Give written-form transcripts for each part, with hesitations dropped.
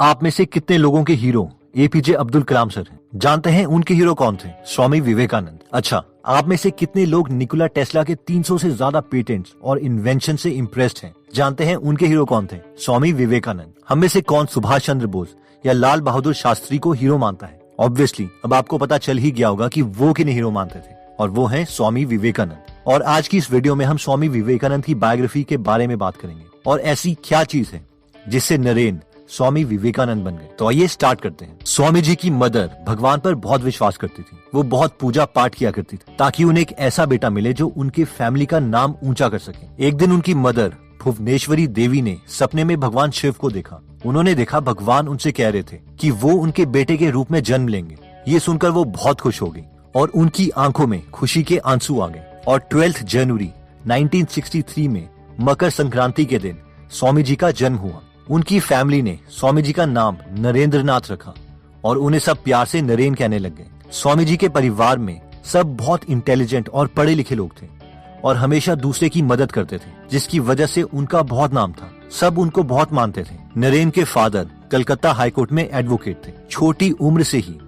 आप में से कितने लोगों के hero APJ Abdul Kalam sir हैं? जानते हैं उनके हीरो कौन थे? स्वामी विवेकानंद। अच्छा, आप में से कितने लोग निकोला टेस्ला के 300 से ज्यादा पेटेंट्स और इन्वेंशन से इम्प्रेस्ड हैं? जानते हैं उनके हीरो कौन थे? स्वामी विवेकानंद। हम में से कौन सुभाष चंद्र बोस या लाल बहादुर शास्त्री को हीरो मानता है? ऑब्वियसली अब आपको पता चल ही गया होगा कि वो किन्हें हीरो मानते थे, और वो हैं स्वामी विवेकानंद। और आज की इस वीडियो में हम स्वामी विवेकानंद की बायोग्राफी के बारे में बात करेंगे और ऐसी क्या चीज है जिससे नरेन स्वामी विवेकानंद बन गए। तो आइए स्टार्ट करते हैं। स्वामी जी की मदर भगवान पर बहुत विश्वास करती थी। वो बहुत पूजा पाठ किया करती थी ताकि उन्हें एक ऐसा बेटा मिले जो उनके फैमिली का नाम ऊंचा कर सके। एक दिन उनकी मदर भुवनेश्वरी देवी ने सपने में भगवान शिव को देखा। उन्होंने देखा भगवान उनसे कह रहे थे कि वो उनके बेटे के रूप में जन्म लेंगे। ये सुनकर वो बहुत खुश हो गई और उनकी आंखों में खुशी के आंसू आ गए। और 12 जनवरी 1963 में मकर संक्रांति के दिन स्वामी जी का जन्म हुआ। उनकी फैमिली ने स्वामी जी का नाम नरेंद्रनाथ रखा और उन्हें सब प्यार से नरेन कहने लग गए। स्वामी जी के परिवार में सब बहुत इंटेलिजेंट और पढ़े लिखे लोग थे और हमेशा दूसरे की मदद करते थे, जिसकी वजह से उनका बहुत नाम था। सब उनको बहुत मानते थे। नरेन के फादर कलकत्ता हाईकोर्ट में एडवोकेट थे। छोटी उम्र से ही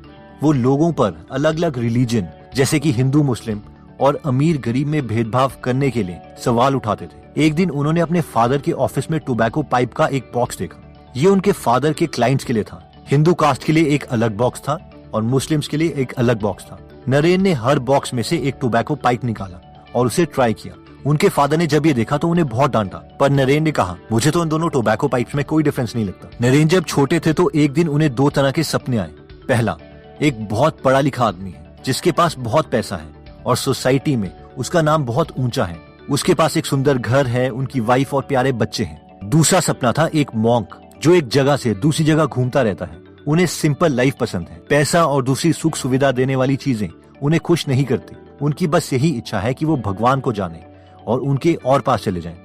वो लोगों पर अलग अलग रिलीजन जैसे कि हिंदू, मुस्लिम और अमीर गरीब में भेदभाव करने के लिए सवाल उठाते थे। एक दिन उन्होंने अपने फादर के ऑफिस में टोबैको पाइप का एक बॉक्स देखा। ये उनके फादर के क्लाइंट्स के लिए था। हिंदू कास्ट के लिए एक अलग बॉक्स था और मुस्लिम्स के लिए एक अलग बॉक्स था। नरेन ने हर बॉक्स में से एक टोबैको पाइप निकाला और उसे ट्राई किया। उनके फादर ने जब ये देखा तो उन्हें बहुत डांटा, पर नरेन ने कहा, मुझे तो इन दोनों टोबैको पाइप्स में कोई डिफरेंस नहीं लगता। नरेन जब छोटे थे तो एक दिन उन्हें दो तरह के सपने आए। पहला, एक बहुत पढ़ा लिखा आदमी है जिसके पास बहुत पैसा है और सोसाइटी में उसका नाम बहुत ऊंचा है। उसके पास एक सुंदर घर है, उनकी वाइफ और प्यारे बच्चे हैं। दूसरा सपना था एक मॉन्क जो एक जगह से दूसरी जगह घूमता रहता है। उन्हें सिंपल लाइफ पसंद है। पैसा और दूसरी सुख सुविधा देने वाली चीजें उन्हें खुश नहीं करती। उनकी बस यही इच्छा है कि वो भगवान को जाने और उनके और पास चले जाएं।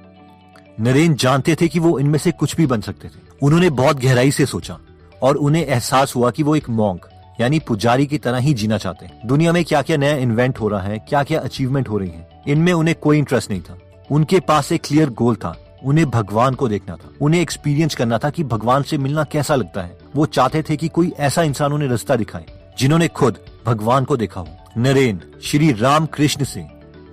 नरेन जानते थे कि वो इनमें से कुछ भी बन सकते थे। उन्होंने बहुत गहराई से सोचा और उन्हें एहसास हुआ कि वो एक मॉन्क यानी पुजारी की तरह ही जीना चाहते हैं। दुनिया में क्या क्या नया इन्वेंट हो रहा है, क्या क्या अचीवमेंट हो रही है, इनमें उन्हें कोई इंटरेस्ट नहीं था। उनके पास एक क्लियर गोल था। उन्हें भगवान को देखना था। उन्हें एक्सपीरियंस करना था कि भगवान से मिलना कैसा लगता है। वो चाहते थे कि कोई ऐसा इंसान उन्हें रास्ता दिखाए जिन्होंने खुद भगवान को देखा हो। नरेन श्री राम कृष्ण से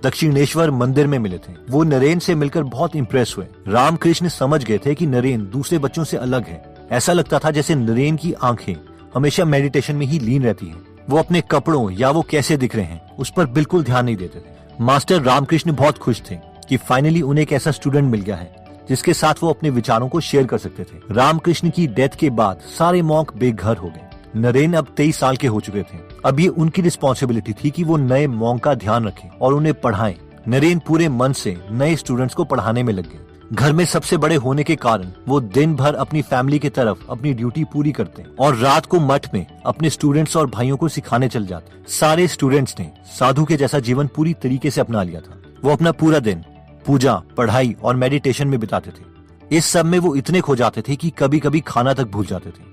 दक्षिणेश्वर मंदिर में मिले थे। वो नरेन से मिलकर बहुत इम्प्रेस हुए। रामकृष्ण समझ गए थे कि नरेन दूसरे बच्चों से अलग है। ऐसा लगता था जैसे नरेन की आंखें हमेशा मेडिटेशन में ही लीन रहती हैं। वो अपने कपड़ों या वो कैसे दिख रहे हैं उस पर बिल्कुल ध्यान नहीं देते थे। मास्टर रामकृष्ण बहुत खुश थे कि फाइनली उन्हें एक ऐसा स्टूडेंट मिल गया है जिसके साथ वो अपने विचारों को शेयर कर सकते थे। रामकृष्ण की डेथ के बाद सारे मॉन्क बेघर हो गए। नरेन अब 23 साल के हो चुके थे। अब ये उनकी रिस्पॉन्सिबिलिटी थी कि वो नए मॉन्क का ध्यान रखें और उन्हें पढ़ाएं। नरेन पूरे मन से नए स्टूडेंट्स को पढ़ाने में लग गए। घर में सबसे बड़े होने के कारण वो दिन भर अपनी फैमिली की तरफ अपनी ड्यूटी पूरी करते और रात को मठ में अपने स्टूडेंट्स और भाइयों को सिखाने चल जाते। सारे स्टूडेंट्स ने साधु के जैसा जीवन पूरी तरीके से अपना लिया था। वो अपना पूरा दिन पूजा, पढ़ाई और मेडिटेशन में बिताते थे। इस सब में वो इतने खो जाते थे कि कभी कभी खाना तक भूल जाते थे।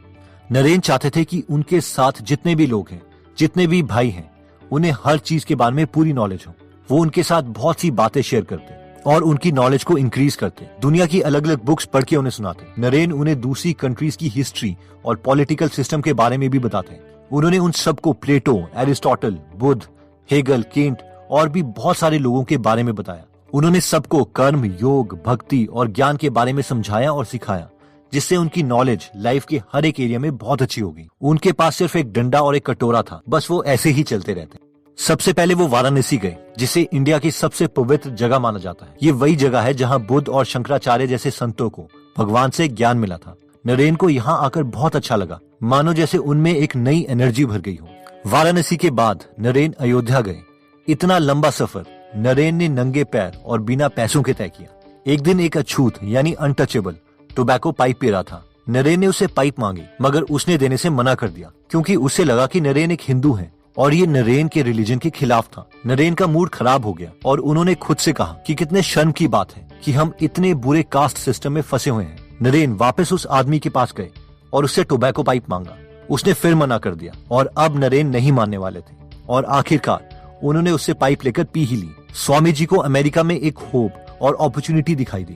नरेन चाहते थे कि उनके साथ जितने भी लोग हैं, जितने भी भाई हैं, उन्हें हर चीज के बारे में पूरी नॉलेज हो। वो उनके साथ बहुत सी बातें शेयर करते और उनकी नॉलेज को इंक्रीज करते। दुनिया की अलग अलग बुक्स पढ़ के उन्हें सुनाते। नरेन उन्हें दूसरी कंट्रीज की हिस्ट्री और पॉलिटिकल सिस्टम के बारे में भी बताते। उन्होंने उन सबको प्लेटो, एरिस्टोटल, बुद्ध, हेगल, केंट और भी बहुत सारे लोगों के बारे में बताया। उन्होंने सबको कर्म, योग, भक्ति और ज्ञान के बारे में समझाया और सिखाया, जिससे उनकी नॉलेज लाइफ के हर एक एरिया में बहुत अच्छी होगी। उनके पास सिर्फ एक डंडा और एक कटोरा था, बस वो ऐसे ही चलते रहते। सबसे पहले वो वाराणसी गए, जिसे इंडिया की सबसे पवित्र जगह माना जाता है। ये वही जगह है जहाँ बुद्ध और शंकराचार्य जैसे संतों को भगवान से ज्ञान मिला था। नरेन को यहाँ आकर बहुत अच्छा लगा, मानो जैसे उनमें एक नई एनर्जी भर गई हो। वाराणसी के बाद नरेन अयोध्या गए। इतना लंबा सफर नरेन ने नंगे पैर और बिना पैसों के तय किया। एक दिन एक अछूत यानी अनटचेबल टोबैको पाइप पी रहा था। नरेन ने उसे पाइप मांगी, मगर उसने देने से मना कर दिया क्योंकि उसे लगा कि नरेन एक हिंदू है और ये नरेन के रिलीजन के खिलाफ था। नरेन का मूड खराब हो गया और उन्होंने खुद से कहा कि कितने शर्म की बात है कि हम इतने बुरे कास्ट सिस्टम में फंसे हुए हैं। नरेन वापस उस आदमी के पास गए और उससे टोबैको पाइप मांगा। उसने फिर मना कर दिया और अब नरेन नहीं मानने वाले थे और आखिरकार उन्होंने उससे पाइप लेकर पी ही ली। स्वामी जी को अमेरिका में एक होप और अपॉर्चुनिटी दिखाई दी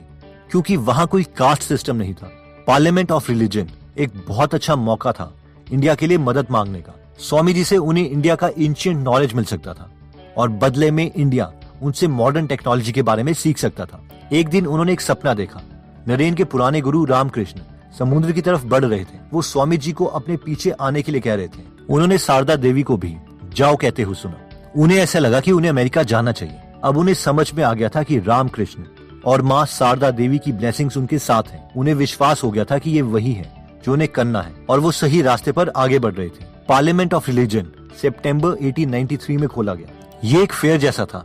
क्योंकि वहाँ कोई कास्ट सिस्टम नहीं था। पार्लियामेंट ऑफ रिलीजन एक बहुत अच्छा मौका था इंडिया के लिए मदद मांगने का। स्वामी जी से उन्हें इंडिया का एंशिएंट नॉलेज मिल सकता था और बदले में इंडिया उनसे मॉडर्न टेक्नोलॉजी के बारे में सीख सकता था। एक दिन उन्होंने एक सपना देखा। नरेन के पुराने गुरु रामकृष्ण समुद्र की तरफ बढ़ रहे थे। वो स्वामी जी को अपने पीछे आने के लिए कह रहे थे। उन्होंने शारदा देवी को भी जाओ कहते हुए सुना। उन्हें ऐसा लगा कि उन्हें अमेरिका जाना चाहिए। अब उन्हें समझ में आ गया था कि रामकृष्ण और माँ शारदा देवी की ब्लेसिंग्स उनके साथ हैं। उन्हें विश्वास हो गया था कि ये वही है जो उन्हें करना है और वो सही रास्ते पर आगे बढ़ रहे थे। पार्लियामेंट ऑफ रिलीजन सितंबर 1893 में खोला गया। ये एक फेयर जैसा था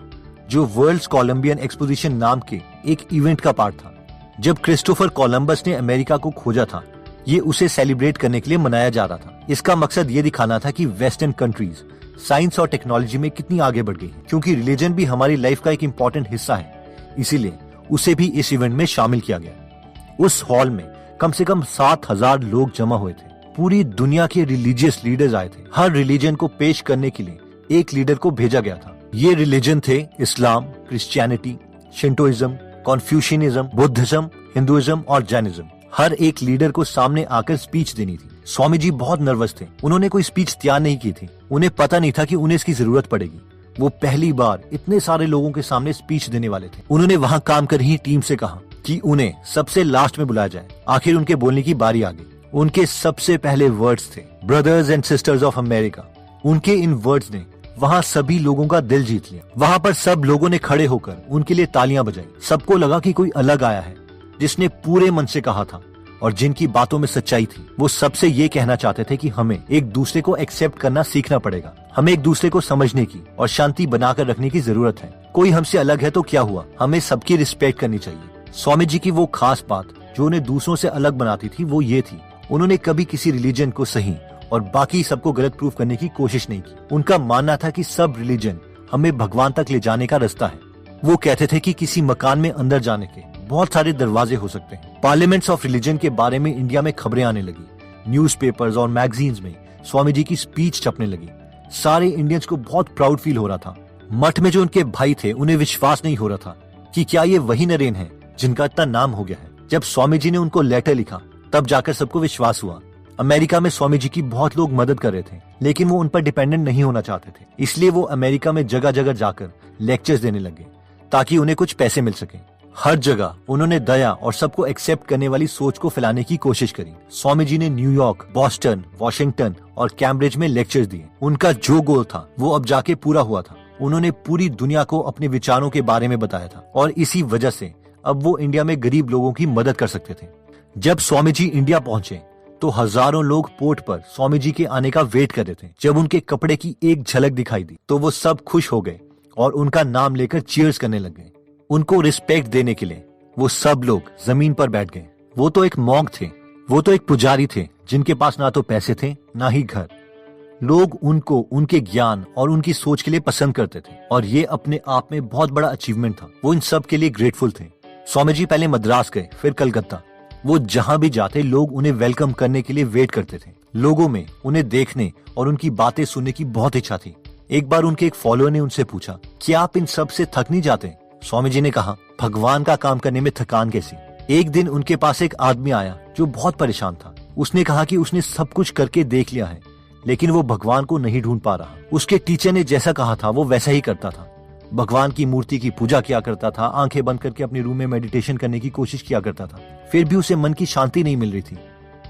जो वर्ल्ड्स कोलंबियन एक्सपोजिशन नाम के एक इवेंट का पार्ट था। जब क्रिस्टोफर कोलंबस ने अमेरिका को खोजा था, ये उसे सेलिब्रेट करने के लिए मनाया जा रहा था। इसका मकसद ये दिखाना था कि वेस्टर्न कंट्रीज साइंस और टेक्नोलॉजी में कितनी आगे बढ़ गई है। क्योंकि रिलीजन भी हमारी लाइफ का एक इम्पोर्टेंट हिस्सा है, इसीलिए उसे भी इस इवेंट में शामिल किया गया। उस हॉल में कम से कम 7,000 लोग जमा हुए थे। पूरी दुनिया के रिलीजियस लीडर्स आए थे। हर रिलीजन को पेश करने के लिए एक लीडर को भेजा गया था। ये रिलीजन थे इस्लाम, क्रिश्चियनिटी, शिंटोइज्म, कॉन्फ्यूशियनिज्म, बुद्धिज्म, हिंदुइज्म और जैनिज्म। हर एक लीडर को सामने आकर स्पीच देनी थी। स्वामी जी बहुत नर्वस थे। उन्होंने कोई स्पीच तैयार नहीं की थी। उन्हें पता नहीं था कि उन्हें इसकी जरूरत पड़ेगी। वो पहली बार इतने सारे लोगों के सामने स्पीच देने वाले थे। उन्होंने वहाँ काम कर रही टीम से कहा कि उन्हें सबसे लास्ट में बुलाया जाए। आखिर उनके बोलने की बारी आ गई। उनके सबसे पहले वर्ड्स थे brothers and sisters of America. उनके इन वर्ड्स ने वहाँ सभी लोगों का दिल जीत लिया। वहाँ पर सब लोगों ने खड़े होकर उनके लिए तालियां बजाई। सबको लगा कि कोई अलग आया है जिसने पूरे मन से कहा था और जिनकी बातों में सच्चाई थी। वो सबसे ये कहना चाहते थे कि हमें एक दूसरे को एक्सेप्ट करना सीखना पड़ेगा। हमें एक दूसरे को समझने की और शांति बनाकर रखने की जरूरत है। कोई हमसे अलग है तो क्या हुआ, हमें सबकी रिस्पेक्ट करनी चाहिए। स्वामी जी की वो खास बात जो उन्हें दूसरों से अलग बनाती थी वो ये थी, उन्होंने कभी किसी रिलीजन को सही और बाकी सबको गलत प्रूफ करने की कोशिश नहीं की। उनका मानना था कि सब रिलीजन हमें भगवान तक ले जाने का रास्ता है। वो कहते थे कि किसी मकान में अंदर जाने के बहुत सारे दरवाजे हो सकते हैं। पार्लियामेंट्स ऑफ रिलीजन के बारे में इंडिया में खबरें आने लगी। न्यूज़पेपर्स और मैगजीन्स में स्वामी जी की स्पीच छपने लगी। सारे इंडियंस को बहुत प्राउड फील हो रहा था। मठ में जो उनके भाई थे उन्हें विश्वास नहीं हो रहा था कि क्या ये वही नरेन है जिनका इतना नाम हो गया है। जब स्वामी जी ने उनको लेटर लिखा तब जाकर सबको विश्वास हुआ। अमेरिका में स्वामी जी की बहुत लोग मदद कर रहे थे, लेकिन वो उन पर डिपेंडेंट नहीं होना चाहते थे। इसलिए वो अमेरिका में जगह जगह जाकर लेक्चर्स देने लगे ताकि उन्हें कुछ पैसे मिल सके। हर जगह उन्होंने दया और सबको एक्सेप्ट करने वाली सोच को फैलाने की कोशिश करी। स्वामी जी ने न्यूयॉर्क, बॉस्टन, वॉशिंगटन और कैम्ब्रिज में लेक्चर्स दिए। उनका जो गोल था वो अब जाके पूरा हुआ था। उन्होंने पूरी दुनिया को अपने विचारों के बारे में बताया था और इसी वजह से अब वो इंडिया में गरीब लोगों की मदद कर सकते थे। जब स्वामी जी इंडिया पहुंचे तो हजारों लोग पोर्ट पर स्वामी जी के आने का वेट कर रहे थे। जब उनके कपड़े की एक झलक दिखाई दी तो वो सब खुश हो गए और उनका नाम लेकर चीयर्स करने लग गए। उनको रिस्पेक्ट देने के लिए वो सब लोग जमीन पर बैठ गए। वो तो एक मॉन्क थे, वो तो एक पुजारी थे जिनके पास ना तो पैसे थे ना ही घर। लोग उनको उनके ज्ञान और उनकी सोच के लिए पसंद करते थे और ये अपने आप में बहुत बड़ा अचीवमेंट था। वो इन सब के लिए ग्रेटफुल थे। स्वामी जी पहले मद्रास गए, फिर कलकत्ता। वो जहाँ भी जाते लोग उन्हें वेलकम करने के लिए वेट करते थे। लोगों में उन्हें देखने और उनकी बातें सुनने की बहुत इच्छा थी। एक बार उनके एक फॉलोअर ने उनसे पूछा, क्या आप इन सब से थक नहीं जाते? स्वामी जी ने कहा, भगवान का काम करने में थकान कैसी। एक दिन उनके पास एक आदमी आया जो बहुत परेशान था। उसने कहा कि उसने सब कुछ करके देख लिया है लेकिन वो भगवान को नहीं ढूंढ पा रहा। उसके टीचर ने जैसा कहा था वो वैसा ही करता था। भगवान की मूर्ति की पूजा किया करता था, आंखें बंद करके अपने रूम में मेडिटेशन करने की कोशिश किया करता था, फिर भी उसे मन की शांति नहीं मिल रही थी।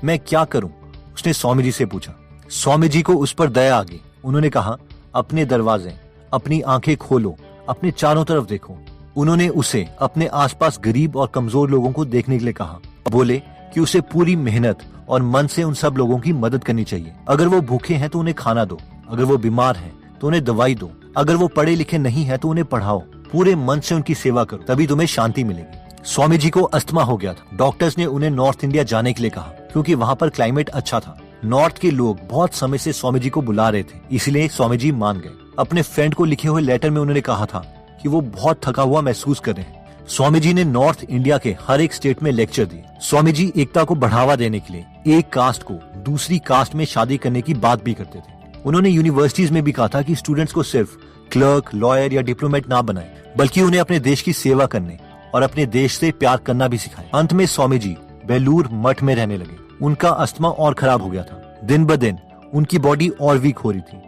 मैं क्या करूं? उसने स्वामी जी से पूछा। स्वामी जी को उस पर दया आ गई। उन्होंने कहा, अपने दरवाजे, अपनी आंखें खोलो, अपने चारों तरफ देखो। उन्होंने उसे अपने आसपास गरीब और कमजोर लोगों को देखने के लिए कहा। बोले कि उसे पूरी मेहनत और मन से उन सब लोगों की मदद करनी चाहिए। अगर वो भूखे हैं तो उन्हें खाना दो, अगर वो बीमार हैं तो उन्हें दवाई दो, अगर वो पढ़े लिखे नहीं है तो उन्हें पढ़ाओ। पूरे मन से उनकी सेवा करो, तभी तुम्हें शांति मिलेगी। स्वामी जी को अस्थमा हो गया था। डॉक्टर्स ने उन्हें नॉर्थ इंडिया जाने के लिए कहा क्योंकि वहाँ पर क्लाइमेट अच्छा था। नॉर्थ के लोग बहुत समय से स्वामी जी को बुला रहे थे, इसलिए स्वामी जी मान गए। अपने फ्रेंड को लिखे हुए लेटर में उन्होंने कहा था कि वो बहुत थका हुआ महसूस कर रहे हैं। स्वामी जी ने नॉर्थ इंडिया के हर एक स्टेट में लेक्चर दिए। स्वामी जी एकता को बढ़ावा देने के लिए एक कास्ट को दूसरी कास्ट में शादी करने की बात भी करते थे। उन्होंने यूनिवर्सिटीज में भी कहा था कि स्टूडेंट्स को सिर्फ क्लर्क, लॉयर या डिप्लोमेट ना बनाए, बल्कि उन्हें अपने देश की सेवा करने और अपने देश से प्यार करना भी सिखाए। अंत में स्वामी जी बेलूर मठ में रहने लगे। उनका अस्थमा और खराब हो गया था। दिन ब दिन उनकी बॉडी और वीक हो रही थी,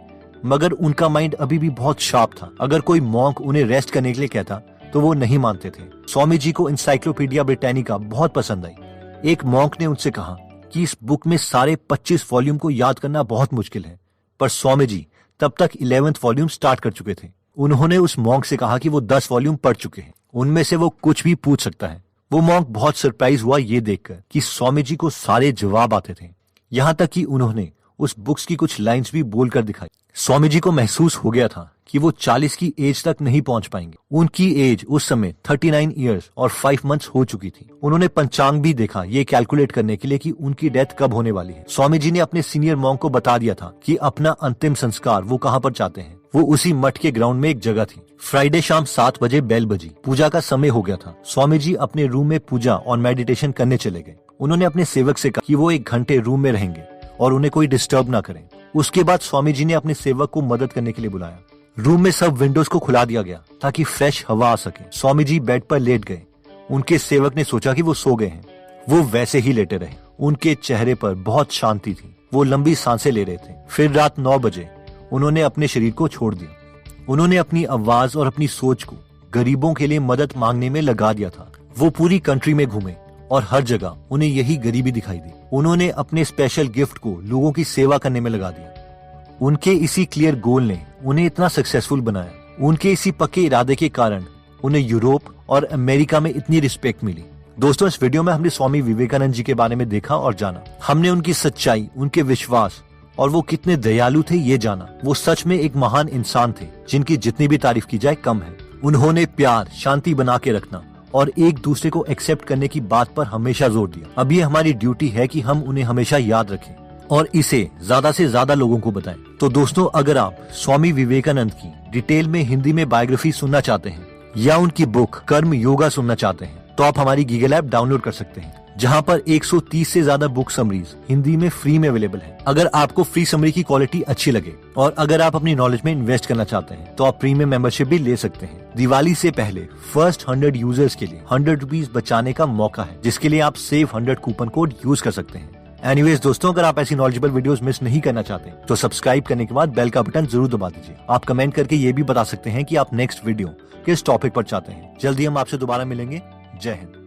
मगर उनका माइंड अभी भी बहुत शार्प था। अगर कोई मॉन्क उन्हें रेस्ट करने के लिए कहता तो वो नहीं मानते थे। स्वामी जी को इंसाइक्लोपीडिया ब्रिटानिका बहुत पसंद आई। एक मॉन्क ने उनसे कहा कि इस बुक में सारे 25 वॉल्यूम को याद करना बहुत मुश्किल है, पर स्वामी जी तब तक 11th वॉल्यूम स्टार्ट कर चुके थे। उन्होंने उस मॉन्क से कहा कि वो 10 वॉल्यूम पढ़ चुके हैं, उनमें से वो कुछ भी पूछ सकता है। वो मॉन्क बहुत सरप्राइज हुआ ये देखकर कि स्वामी जी को सारे जवाब आते थे। यहाँ तक कि उन्होंने उस बुक्स की कुछ लाइंस भी बोलकर दिखाई। स्वामी जी को महसूस हो गया था कि वो 40 की एज तक नहीं पहुंच पाएंगे। उनकी एज उस समय 39 इयर्स और 5 मंथ्स हो चुकी थी। उन्होंने पंचांग भी देखा ये कैलकुलेट करने के लिए कि उनकी डेथ कब होने वाली है। स्वामी जी ने अपने सीनियर मॉन्क को बता दिया था कि अपना अंतिम संस्कार वो कहाँ पर चाहते हैं। वो उसी मठ के ग्राउंड में एक जगह थी। फ्राइडे शाम 7 बजे बेल बजी। पूजा का समय हो गया था। स्वामी जी अपने रूम में पूजा और मेडिटेशन करने चले गए। उन्होंने अपने सेवक से कहा कि वो 1 घंटे रूम में रहेंगे और उन्हें कोई डिस्टर्ब ना करें। उसके बाद स्वामी जी ने अपने सेवक को मदद करने के लिए बुलाया। रूम में सब विंडोज को खुला दिया गया ताकि फ्रेश हवा आ सके। स्वामी जी बेड पर लेट गए। उनके सेवक ने सोचा कि वो सो गए हैं। वो वैसे ही लेटे रहे। उनके चेहरे पर बहुत शांति थी। वो लंबी सांसें ले रहे थे। फिर रात 9 बजे उन्होंने अपने शरीर को छोड़ दिया। उन्होंने अपनी आवाज और अपनी सोच को गरीबों के लिए मदद मांगने में लगा दिया था। वो पूरी कंट्री में घूमे और हर जगह उन्हें यही गरीबी दिखाई दी। उन्होंने अपने स्पेशल गिफ्ट को लोगों की सेवा करने में लगा दिया। उनके इसी क्लियर गोल ने उन्हें इतना सक्सेसफुल बनाया। उनके इसी पक्के इरादे के कारण उन्हें यूरोप और अमेरिका में इतनी रिस्पेक्ट मिली। दोस्तों, इस वीडियो में हमने स्वामी विवेकानंद जी के बारे में देखा और जाना। हमने उनकी सच्चाई, उनके विश्वास और वो कितने दयालु थे ये जाना। वो सच में एक महान इंसान थे जिनकी जितनी भी तारीफ की जाए कम है। उन्होंने प्यार, शांति बना के रखना और एक दूसरे को एक्सेप्ट करने की बात पर हमेशा जोर दिया। अब ये हमारी ड्यूटी है कि हम उन्हें हमेशा याद रखें और इसे ज्यादा से ज्यादा लोगों को बताएं। तो दोस्तों, अगर आप स्वामी विवेकानंद की डिटेल में हिंदी में बायोग्राफी सुनना चाहते हैं या उनकी बुक कर्म योगा सुनना चाहते हैं तो आप हमारी गूगल ऐप डाउनलोड कर सकते हैं, जहां पर 130 से ज्यादा बुक समरीज हिंदी में फ्री में अवेलेबल है। अगर आपको फ्री समरी की क्वालिटी अच्छी लगे और अगर आप अपनी नॉलेज में इन्वेस्ट करना चाहते हैं तो आप प्रीमियम मेंबरशिप भी ले सकते हैं। दिवाली से पहले फर्स्ट 100 यूजर्स के लिए 100 रुपीज बचाने का मौका है, जिसके लिए आप सेव 100 कूपन कोड यूज कर सकते हैं। एनीवेज दोस्तों, अगर आप ऐसी नॉलेजेबल वीडियोस मिस नहीं करना चाहते तो सब्सक्राइब करने के बाद बेल का बटन जरूर दबा दीजिए। आप कमेंट करके ये भी बता सकते हैं कि आप नेक्स्ट वीडियो किस टॉपिक पर चाहते हैं। जल्दी हम आपसे दोबारा मिलेंगे। जय हिंद।